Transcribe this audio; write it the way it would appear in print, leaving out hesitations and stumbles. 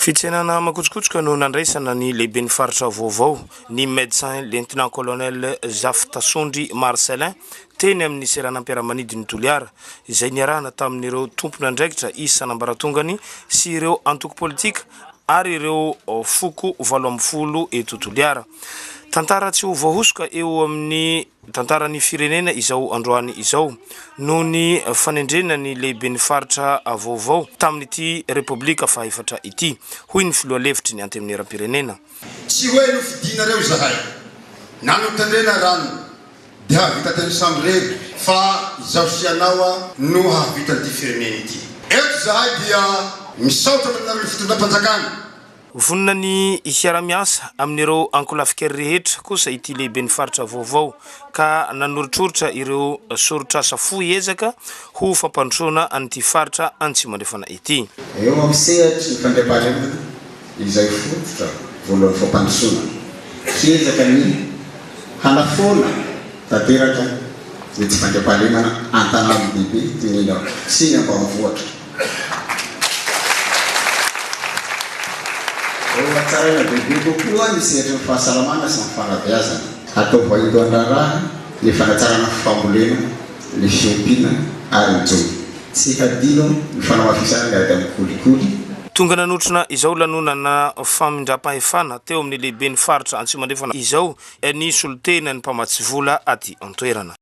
Fitsenana makotsikotsika no nandraisana ny lehiben'ny faritra vaovao ny médecin lieutenant colonel Zafta Sondry Marcelin teny amin'ny seranam-piaramanidiny Toliara izay niarahana tamin'ireo tompona andraikitra isan'ambaratongany sy ireo antoko politika ary ireo foko 80 eto Toliara. Tantara tsy ho voahosoka eo amin'ny tantaran'ny firenena izao androany izao no ny fanendrena ny lehiben'ny faritra vaovao tamin'ity republika fahaefatra ity hoy ny filoha levitry ny antemneram-pirenena. Tsy hoe no fidinareo zahay nanotandrena rano dia hahavita samby reny fa izao sianao no hahavita ty firenena ity. Eto zahay dia misaotra aminareo fitondram-panjakana. Vonina ny hiara-miasa amin'ireo ankolafikary rehetra kosa ity lehiben'ny faritra vaovao ka nanoritroritra ireo sorotr'asa fohy ezaka ho fampandrosoana an'ity faritra Antsimo andrefana ity. Eo amin'ny sehatry ny fandriam-pahalemana izay fototra voalohany fampandrosoana. Hiezaka ny hanafoana tanteraka ny tsy fandriam-pahalemana an-tanàna lehibe tenena sy ny ambanivohitra. Tsaraina bebe kokoa ny sehatry ny fahasalamana sy ny fanabeazana. Atao vahito an-draharaha ny fanatsarana fambolena, ny fiompiana ary ny jomy. Tsy hadino ny fanamafisana ny araka amin'ny kolikoly. Tonga nanotrona izao lanonana famindram-pahefana teo amin'ny lehiben'ny faritra Antsimo andrefana izao ny solotena ny mpamatsy vola aty antoerana.